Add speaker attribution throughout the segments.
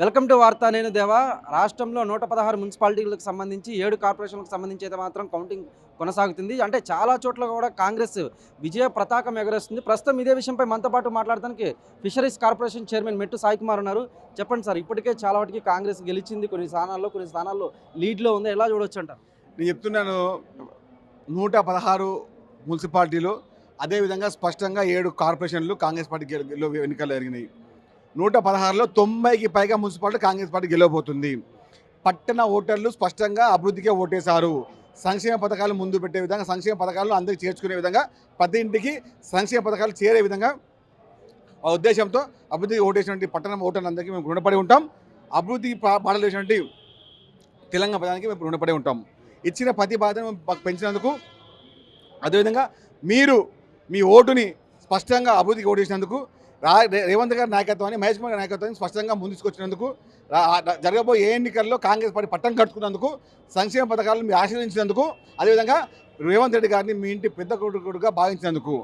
Speaker 1: Welcome to వార్తా నేను దేవా. రాష్ట్రంలో 116 మున్సిపాలిటీలకు సంబంధించి 7 కార్పొరేషన్లకు సంబంధించి అయితే మాత్రం కౌంటింగ్ కొనసాగుతుంది. అంటే చాలా చోట్ల కూడా కాంగ్రెస్ విజయ పతాకం ఎగరేస్తుంది. ప్రస్తుతం ఇదే విషయంపై మనతో పాటు మాట్లాడడానికి ఫిషరీస్ కార్పొరేషన్ చైర్మన్ మెట్టు సాయి కుమార్ ఉన్నారు. చెప్పండి సార్, ఇప్పటికే చాలా వాటికి కాంగ్రెస్ గెలిచింది, కొన్ని స్థానాల్లో లీడ్లో ఉంది. ఎలా చూడొచ్చు అంటారు?
Speaker 2: నేను చెప్తున్నాను, 116 మున్సిపాలిటీలు, అదేవిధంగా స్పష్టంగా 7 కార్పొరేషన్లు కాంగ్రెస్ పార్టీ ఎన్నికలు జరిగినాయి. 116లో 90కి పైగా మున్సిపాలిటీ కాంగ్రెస్ పార్టీ గెలవబోతుంది. పట్టణ ఓటర్లు స్పష్టంగా అభివృద్ధికే ఓటేశారు. సంక్షేమ పథకాలు ముందు పెట్టే విధంగా, సంక్షేమ పథకాలను అందరికీ చేర్చుకునే విధంగా, ప్రతి ఇంటికి సంక్షేమ పథకాలు చేరే విధంగా ఆ ఉద్దేశంతో అభివృద్ధి ఓటేసినటువంటి పట్టణ ఓటర్లందరికీ మేము రుణపడి ఉంటాం. అభివృద్ధి బాటలు వేసినటువంటి తెలంగాణ ప్రధానికి మేము రుణపడి ఉంటాం. ఇచ్చిన ప్రతి బాధ్యతను మాకు పెంచినందుకు, అదేవిధంగా మీరు మీ ఓటుని స్పష్టంగా అభివృద్ధికి ఓటేసినందుకు, రేవంత్ గారి నాయకత్వాన్ని, మహేష్ కుమార్ గారి నాయకత్వాన్ని స్పష్టంగా ముందుకొచ్చినందుకు, జరగబోయే ఎన్నికల్లో కాంగ్రెస్ పార్టీ పట్టం కట్టుకున్నందుకు, సంక్షేమ పథకాలను మీరు ఆశీర్వదించినందుకు, అదేవిధంగా రేవంత్ రెడ్డి గారిని మీ ఇంటి పెద్ద కొడుకుగా భావించినందుకు.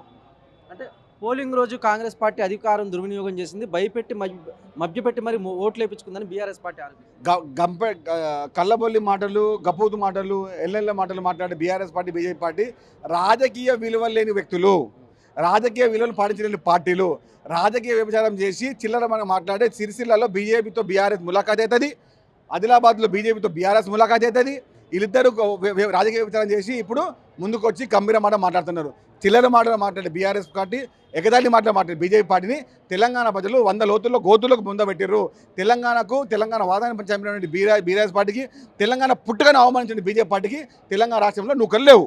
Speaker 1: అంటే పోలింగ్ రోజు కాంగ్రెస్ పార్టీ అధికారం దుర్వినియోగం చేసింది, భయపెట్టి మభ్యపెట్టి మరి ఓట్లు వేయించుకుందని బీఆర్ఎస్ పార్టీ
Speaker 2: గంప కళ్ళబొల్లి మాటలు, గప్పూతు మాటలు, ఎల్లెళ్ళ మాటలు మాట్లాడే బీఆర్ఎస్ పార్టీ, బీజేపీ పార్టీ రాజకీయ విలువలు లేని వ్యక్తులు, రాజకీయ విలువలు పాటించలేని పార్టీలు, రాజకీయ వ్యభిచారం చేసి చిల్లర మనం మాట్లాడే సిరిసిల్లలో బీజేపీతో బీఆర్ఎస్ ములాఖాత్ అవుతుంది, ఆదిలాబాద్లో బీజేపీతో బీఆర్ఎస్ ములాఖాత్ అవుతుంది. వీళ్ళిద్దరూ రాజకీయ వ్యభిచారం చేసి ఇప్పుడు ముందుకు వచ్చి గంభీర మాట మాట్లాడుతున్నారు. చిల్లర మాటలు మాట్లాడే బీఆర్ఎస్ పార్టీ, ఎగదాటి మాటలు మాట్లాడే బీజేపీ పార్టీని తెలంగాణ ప్రజలు 100 లోతుల్లో గోతులకు ముందబెట్టారు. తెలంగాణ వాదాన్ని చంపినటువంటి బీఆర్ఎస్ పార్టీకి, తెలంగాణ పుట్టుకను అవమానించిన బీజేపీ పార్టీకి తెలంగాణ రాష్ట్రంలో నువ్వు లేవు.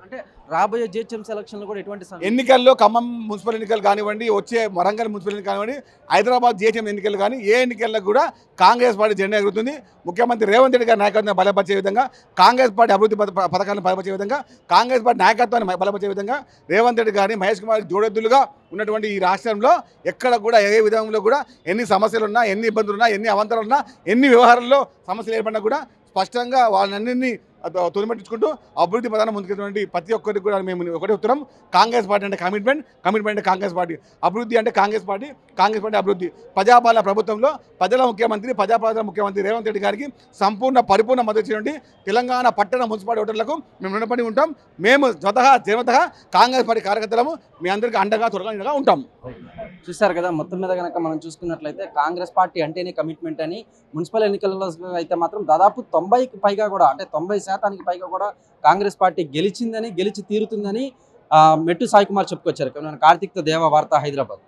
Speaker 1: అంటే రాబోయే జిహెచ్ఎంసీ ఎలక్షన్లో కూడా ఎటువంటి
Speaker 2: ఎన్నికల్లో, ఖమ్మం మున్సిపల్ ఎన్నికలు కానివ్వండి, వచ్చే వరంగల్ మున్సిపల్ ఎన్నికలు కానివ్వండి, హైదరాబాద్ జిహెచ్ఎం ఎన్నికలు కానీ, ఏ ఎన్నికల్లో కూడా కాంగ్రెస్ పార్టీ జెండా ఎగురుతుంది. ముఖ్యమంత్రి రేవంత్ రెడ్డి గారి నాయకత్వాన్ని బలపరిచే విధంగా, కాంగ్రెస్ పార్టీ అభివృద్ధి పథకాలను బలపరిచే విధంగా, కాంగ్రెస్ పార్టీ నాయకత్వాన్ని బలపరిచే విధంగా రేవంత్ రెడ్డి గారిని, మహేష్ కుమార్ జోడెద్దులుగా ఉన్నటువంటి ఈ రాష్ట్రంలో ఎక్కడ కూడా ఏ విధంలో కూడా ఎన్ని సమస్యలున్నా, ఎన్ని ఇబ్బందులున్నా, ఎన్ని అవంతరాలున్నా, ఎన్ని వ్యవహారాల్లో సమస్యలు ఏర్పడినా కూడా స్పష్టంగా వాళ్ళన్నింటినీ తొలిమెట్టించుకుంటూ అభివృద్ధి ప్రధానం ముందుకెళ్ళినటువంటి ప్రతి ఒక్కరికి కూడా మేము ఒకటే ఉత్తరం, కాంగ్రెస్ పార్టీ అంటే కమిట్మెంట్ అంటే కాంగ్రెస్ పార్టీ, అభివృద్ధి అంటే కాంగ్రెస్ పార్టీ అభివృద్ధి. ప్రజాపాలన ప్రభుత్వంలో ప్రజల ముఖ్యమంత్రి రేవంత్ రెడ్డి గారికి పరిపూర్ణ మద్దతు ఇచ్చినటువంటి తెలంగాణ పట్టణ మున్సిపాలిటీ ఓటర్లకు మేము రుణపడి ఉంటాం. మేము జనతగా కాంగ్రెస్ పార్టీ కార్యకర్తలము మీ అందరికీ త్వరగా ఉంటాం.
Speaker 1: చూశారు కదా, మొత్తం మీద కనుక మనం చూసుకున్నట్లయితే కాంగ్రెస్ పార్టీ అంటేనే కమిట్మెంట్ అని, మున్సిపల్ ఎన్నికల్లో అయితే మాత్రం దాదాపు 90కి పైగా కూడా, అంటే 90% పైగా కూడా కాంగ్రెస్ పార్టీ గెలిచి తీరుతుందని మెట్టు సాయి కుమార్ చెప్పుకొచ్చారు. కార్తీక్ దేవ, వార్తా, హైదరాబాద్.